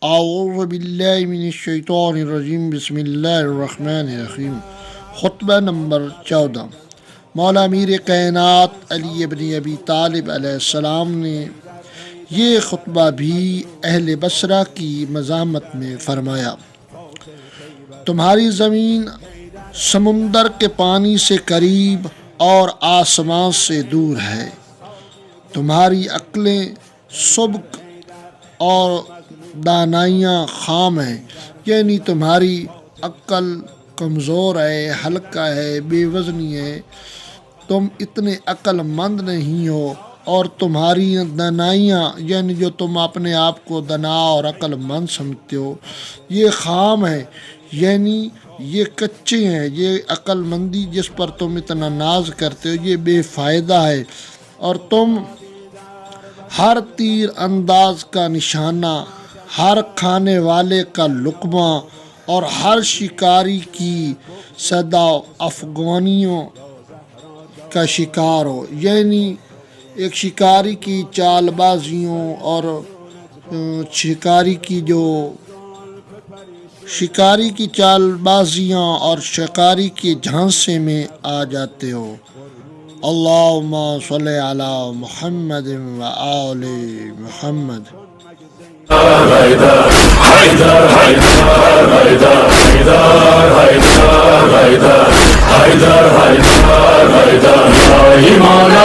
اعوذ باللہ من الشیطان الرجیم، بسم اللہ الرحمن الرحیم۔ خطبہ نمبر 14۔ مولا امیر کائنات علی ابن ابی طالب علیہ السلام نے یہ خطبہ بھی اہل بصرہ کی مذمت میں فرمایا: تمہاری زمین سمندر کے پانی سے قریب اور آسمان سے دور ہے، تمہاری عقلیں سبک اور دانائیاں خام ہیں، یعنی تمہاری عقل کمزور ہے، ہلکا ہے، بے وزنی ہے، تم اتنے عقل مند نہیں ہو، اور تمہاری دانائیاں یعنی جو تم اپنے آپ کو دانا اور عقل مند سمجھتے ہو، یہ خام ہے، یعنی یہ کچے ہیں۔ یہ عقل مندی جس پر تم اتنا ناز کرتے ہو یہ بے فائدہ ہے، اور تم ہر تیر انداز کا نشانہ، ہر کھانے والے کا لقمہ اور ہر شکاری کی صدا افغانیوں کا شکار ہو، یعنی ایک شکاری کی چال بازیوں اور شکاری کی چال بازیاں اور شکاری کے جھانسے میں آ جاتے ہو۔ اللہم صلی علی محمد و آل محمد۔ مولا